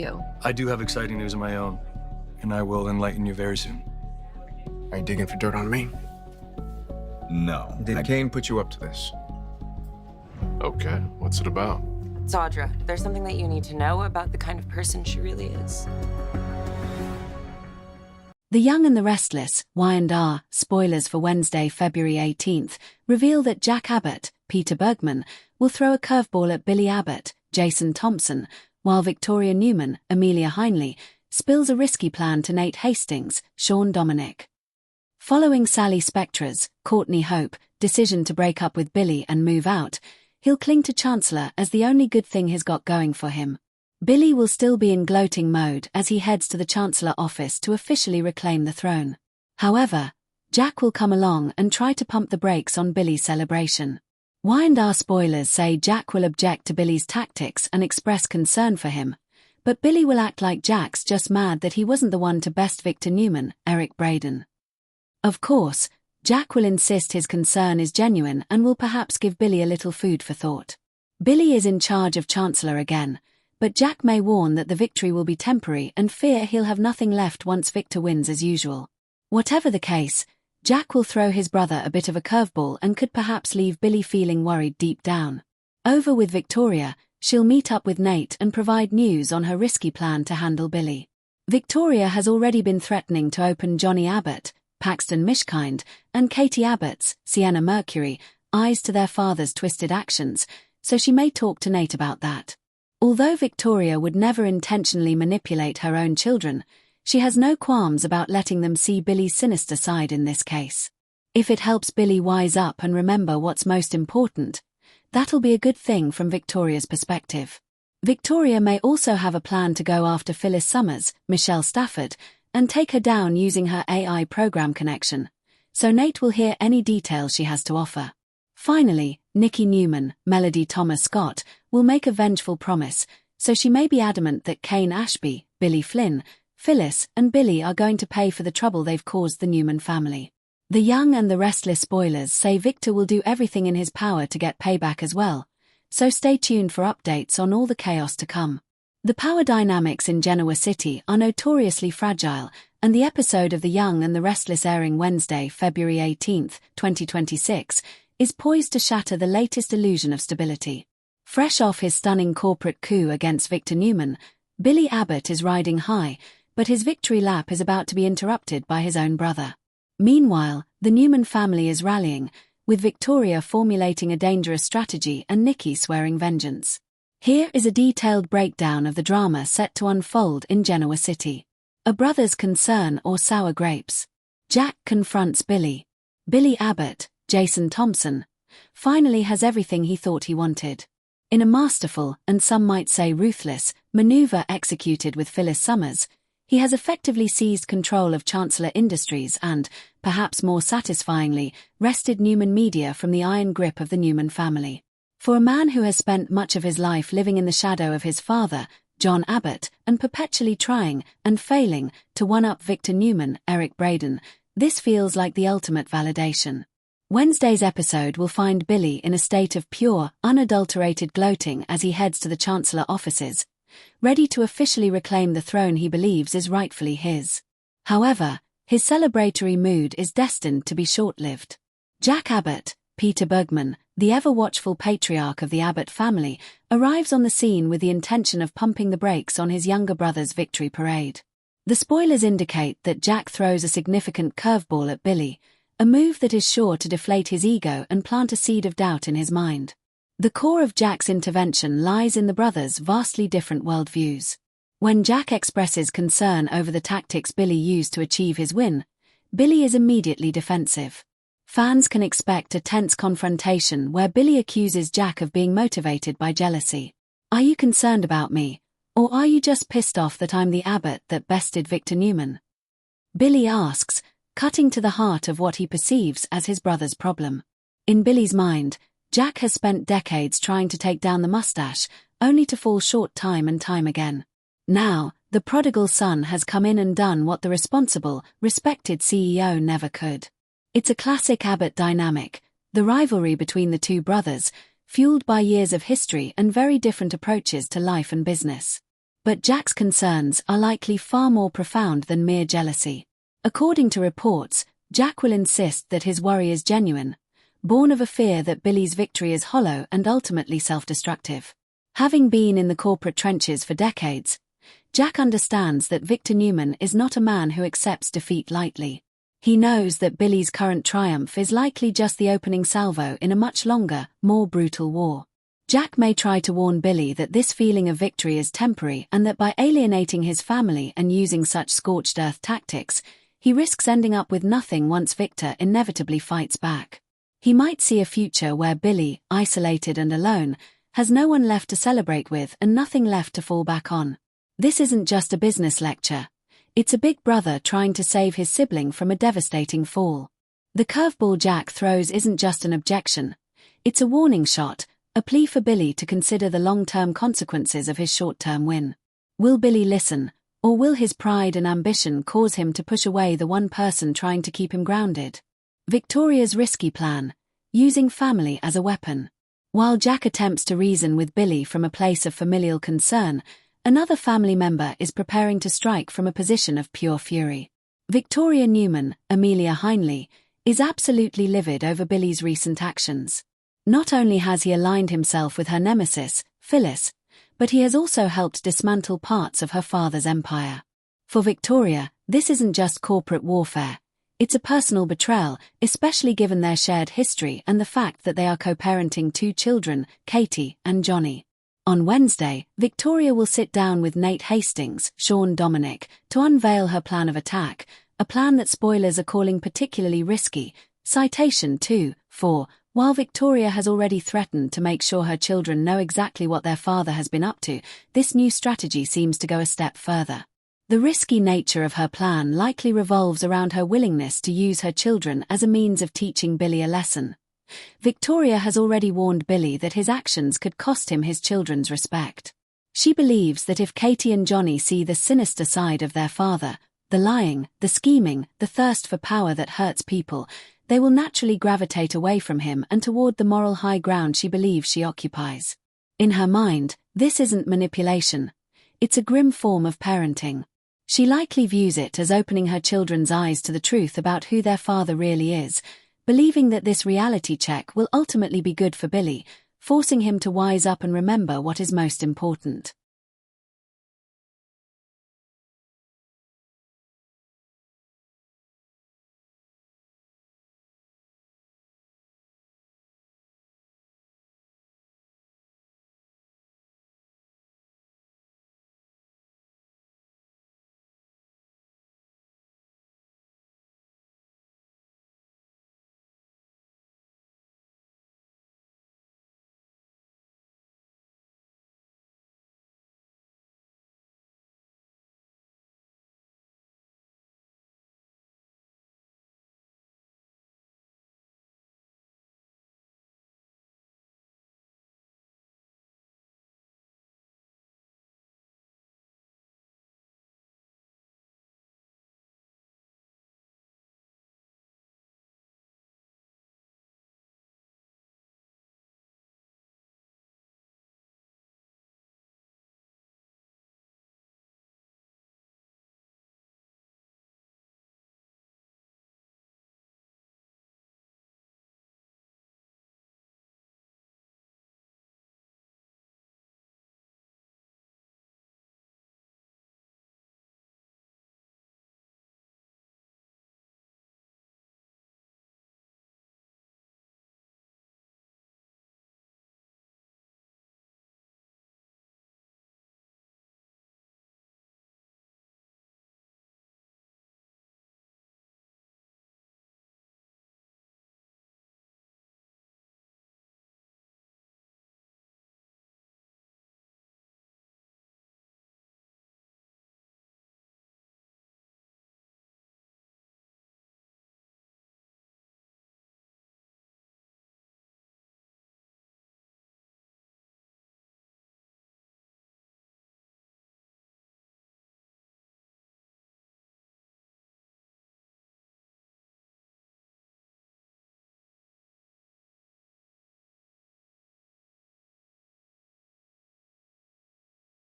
You. I do have exciting news of my own, and I will enlighten you very soon. Are you digging for dirt on me? No. Did Kane put you up to this? Okay, what's it about? Audra, there's something that you need to know about the kind of person she really is. The Young and the Restless, Y&R, spoilers for Wednesday, February 18th, reveal that Jack Abbott, Peter Bergman, will throw a curveball at Billy Abbott, Jason Thompson, while Victoria Newman, Amelia Heinley, spills a risky plan to Nate Hastings, Sean Dominic. Following Sally Spectra's, Courtney Hope, decision to break up with Billy and move out, he'll cling to Chancellor as the only good thing he's got going for him. Billy will still be in gloating mode as he heads to the Chancellor office to officially reclaim the throne. However, Jack will come along and try to pump the brakes on Billy's celebration. Y&R spoilers say Jack will object to Billy's tactics and express concern for him, but Billy will act like Jack's just mad that he wasn't the one to best Victor Newman, Eric Braeden. Of course, Jack will insist his concern is genuine and will perhaps give Billy a little food for thought. Billy is in charge of Chancellor again, but Jack may warn that the victory will be temporary and fear he'll have nothing left once Victor wins as usual. Whatever the case, Jack will throw his brother a bit of a curveball and could perhaps leave Billy feeling worried deep down. Over with Victoria, she'll meet up with Nate and provide news on her risky plan to handle Billy. Victoria has already been threatening to open Johnny Abbott, Paxton Mishkind, and Katie Abbott's, Sienna Mercury, eyes to their father's twisted actions, so she may talk to Nate about that. Although Victoria would never intentionally manipulate her own children, she has no qualms about letting them see Billy's sinister side in this case. If it helps Billy wise up and remember what's most important, that'll be a good thing from Victoria's perspective. Victoria may also have a plan to go after Phyllis Summers, Michelle Stafford, and take her down using her AI program connection, so Nate will hear any details she has to offer. Finally, Nikki Newman, Melody Thomas Scott, will make a vengeful promise, so she may be adamant that Kane Ashby, Billy Flynn, Phyllis, and Billy are going to pay for the trouble they've caused the Newman family. The Young and the Restless spoilers say Victor will do everything in his power to get payback as well, so stay tuned for updates on all the chaos to come. The power dynamics in Genoa City are notoriously fragile, and the episode of The Young and the Restless airing Wednesday, February 18, 2026, is poised to shatter the latest illusion of stability. Fresh off his stunning corporate coup against Victor Newman, Billy Abbott is riding high, but his victory lap is about to be interrupted by his own brother. Meanwhile, the Newman family is rallying, with Victoria formulating a dangerous strategy and Nikki swearing vengeance. Here is a detailed breakdown of the drama set to unfold in Genoa City. A brother's concern or sour grapes. Jack confronts Billy. Billy Abbott, Jason Thompson, finally has everything he thought he wanted. In a masterful, and some might say ruthless, maneuver executed with Phyllis Summers, he has effectively seized control of Chancellor Industries and, perhaps more satisfyingly, wrested Newman Media from the iron grip of the Newman family. For a man who has spent much of his life living in the shadow of his father, John Abbott, and perpetually trying, and failing, to one-up Victor Newman, Eric Braeden, this feels like the ultimate validation. Wednesday's episode will find Billy in a state of pure, unadulterated gloating as he heads to the Chancellor offices, ready to officially reclaim the throne he believes is rightfully his. However, his celebratory mood is destined to be short-lived. Jack Abbott, Peter Bergman, the ever-watchful patriarch of the Abbott family, arrives on the scene with the intention of pumping the brakes on his younger brother's victory parade. The spoilers indicate that Jack throws a significant curveball at Billy, a move that is sure to deflate his ego and plant a seed of doubt in his mind. The core of Jack's intervention lies in the brothers' vastly different worldviews. When Jack expresses concern over the tactics Billy used to achieve his win, Billy is immediately defensive. Fans can expect a tense confrontation where Billy accuses Jack of being motivated by jealousy. "Are you concerned about me? Or are you just pissed off that I'm the Abbott that bested Victor Newman?" Billy asks, cutting to the heart of what he perceives as his brother's problem. In Billy's mind, Jack has spent decades trying to take down the mustache, only to fall short time and time again. Now, the prodigal son has come in and done what the responsible, respected CEO never could. It's a classic Abbott dynamic, the rivalry between the two brothers, fueled by years of history and very different approaches to life and business. But Jack's concerns are likely far more profound than mere jealousy. According to reports, Jack will insist that his worry is genuine, born of a fear that Billy's victory is hollow and ultimately self-destructive. Having been in the corporate trenches for decades, Jack understands that Victor Newman is not a man who accepts defeat lightly. He knows that Billy's current triumph is likely just the opening salvo in a much longer, more brutal war. Jack may try to warn Billy that this feeling of victory is temporary and that by alienating his family and using such scorched earth tactics, he risks ending up with nothing once Victor inevitably fights back. He might see a future where Billy, isolated and alone, has no one left to celebrate with and nothing left to fall back on. This isn't just a business lecture. It's a big brother trying to save his sibling from a devastating fall. The curveball Jack throws isn't just an objection. It's a warning shot, a plea for Billy to consider the long-term consequences of his short-term win. Will Billy listen, or will his pride and ambition cause him to push away the one person trying to keep him grounded? Victoria's risky plan, using family as a weapon. While Jack attempts to reason with Billy from a place of familial concern, another family member is preparing to strike from a position of pure fury. Victoria Newman, Amelia Heinley, is absolutely livid over Billy's recent actions. Not only has he aligned himself with her nemesis, Phyllis, but he has also helped dismantle parts of her father's empire. For Victoria, this isn't just corporate warfare. It's a personal betrayal, especially given their shared history and the fact that they are co-parenting 2 children, Katie and Johnny. On Wednesday, Victoria will sit down with Nate Hastings, Sean Dominic, to unveil her plan of attack, a plan that spoilers are calling particularly risky. Citation 2:4. While Victoria has already threatened to make sure her children know exactly what their father has been up to, this new strategy seems to go a step further. The risky nature of her plan likely revolves around her willingness to use her children as a means of teaching Billy a lesson. Victoria has already warned Billy that his actions could cost him his children's respect. She believes that if Katie and Johnny see the sinister side of their father, the lying, the scheming, the thirst for power that hurts people, they will naturally gravitate away from him and toward the moral high ground she believes she occupies. In her mind, this isn't manipulation. It's a grim form of parenting. She likely views it as opening her children's eyes to the truth about who their father really is, believing that this reality check will ultimately be good for Billy, forcing him to wise up and remember what is most important.